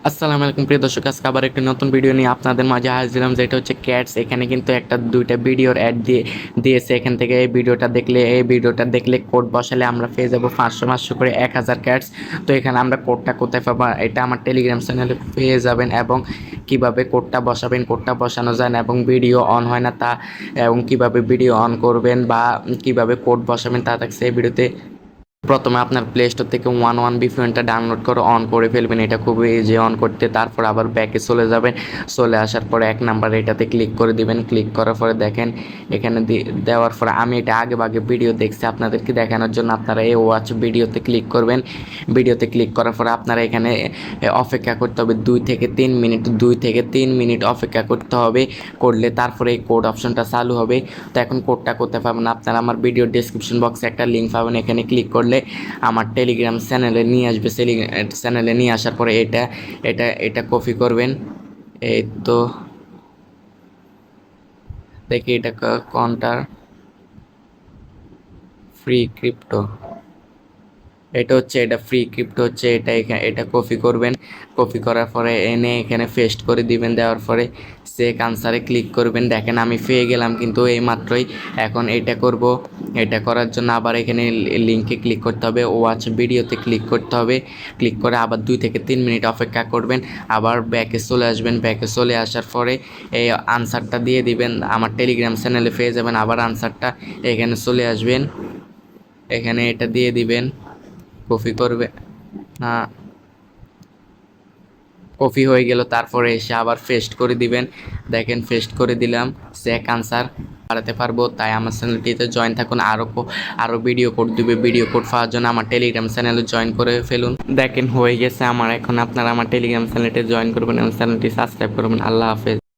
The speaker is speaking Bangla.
আসসালামু আলাইকুম প্রিয় দর্শক, আজকে আবার একটি নতুন ভিডিও নিয়ে আপনাদের মাঝে হাজির হলাম, যেটা হচ্ছে ক্যাটস। এখানে কিন্তু একটা দুইটা ভিডিওর অ্যাড দিয়েছে। এখান থেকে এই ভিডিওটা দেখলে কোড বসালে আমরা পেয়ে যাবো 500 করে 1000 ক্যাটস। তো এখানে আমরা কোডটা কোথায় পাবো, এটা আমার টেলিগ্রাম চ্যানেলে পেয়ে যাবেন। এবং কিভাবে কোডটা বসাবেন, কোডটা বসানো যায় না এবং ভিডিও অন হয় না তা, এবং কিভাবে ভিডিও অন করবেন বা কিভাবে কোড বসাবেন তা থাকছে এই ভিডিওতে। প্রথমে আপনার প্লে স্টোর থেকে ওয়ান VPNটা ডাউনলোড করে অন করে ফেলবেন। এটা খুবই ইজি অন করতে। তারপর আবার ব্যাকে চলে যাবেন। চলে আসার পরে 1 নাম্বার এটাতে ক্লিক করে দিবেন। ক্লিক করার পরে দেখেন এখানে দেওয়ার পরে আমি এটা আগে ভিডিও দেখছি আপনাদেরকে দেখানোর জন্য। আপনারা এই ওয়াচ ভিডিওতে ক্লিক করবেন। ভিডিওতে ক্লিক করার পরে আপনারা এখানে অপেক্ষা করতে হবে 2 থেকে 3 মিনিট। 2 থেকে 3 মিনিট অপেক্ষা করতে হবে। করলে তারপরে এই কোড অপশনটা চালু হবে। তো এখন কোডটা করতে পারবেন আপনারা আমার ভিডিও ডেসক্রিপশন বক্সে একটা লিঙ্ক পাবেন। এখানে ক্লিক করলে আমার টেলিগ্রাম চ্যানেলে নিয়ে আসবে। চ্যানেলে নিয়ে আসার পরে এটা এটা এটা কপি করবেন। এই তো দেখি এটা কোনটা, ফ্রি ক্রিপ্টো। এটা ফ্রি ক্রিপ্টো হচ্ছে এটা। এটা কপি করবেন। কপি করার পরে এনে এখানে পেস্ট করে দিবেন। দেওয়ার পরে চেক আনসারে ক্লিক করবেন। দেখেন আমি পেয়ে গেলাম কিন্তু এই মাত্রই। এখন এটা করব। এটা করার জন্য আবার এখানে লিঙ্কে ক্লিক করতে হবে, ওয়াচ ভিডিওতে ক্লিক করতে হবে। ক্লিক করে আবার 2 থেকে 3 মিনিট অপেক্ষা করবেন। আবার ব্যাকে চলে আসবেন। ব্যাকে চলে আসার পরে এই আনসারটা দিয়ে দিবেন। আমার টেলিগ্রাম চ্যানেলে পেয়ে যাবেন। আবার আনসারটা এখানে চলে আসবেন। এখানে এটা দিয়ে দিবেন। কপি করবে না, কপি হয়ে গেল। তারপরে এসে আবার পেস্ট করে দিবেন। দেখেন পেস্ট করে দিলাম। চেক আনসার বাড়াতে পারবো, তাই আমার চ্যানেলটিতে জয়েন থাকুন। আরও ভিডিও কোড দিবে। ভিডিও কোড পাওয়ার জন্য আমার টেলিগ্রাম চ্যানেলে জয়েন করে ফেলুন। দেখেন হয়ে গেছে আমার। এখন আপনারা আমার টেলিগ্রাম চ্যানেলটি জয়েন করবেন এবং চ্যানেলটি সাবস্ক্রাইব করবেন। আল্লাহ হাফেজ।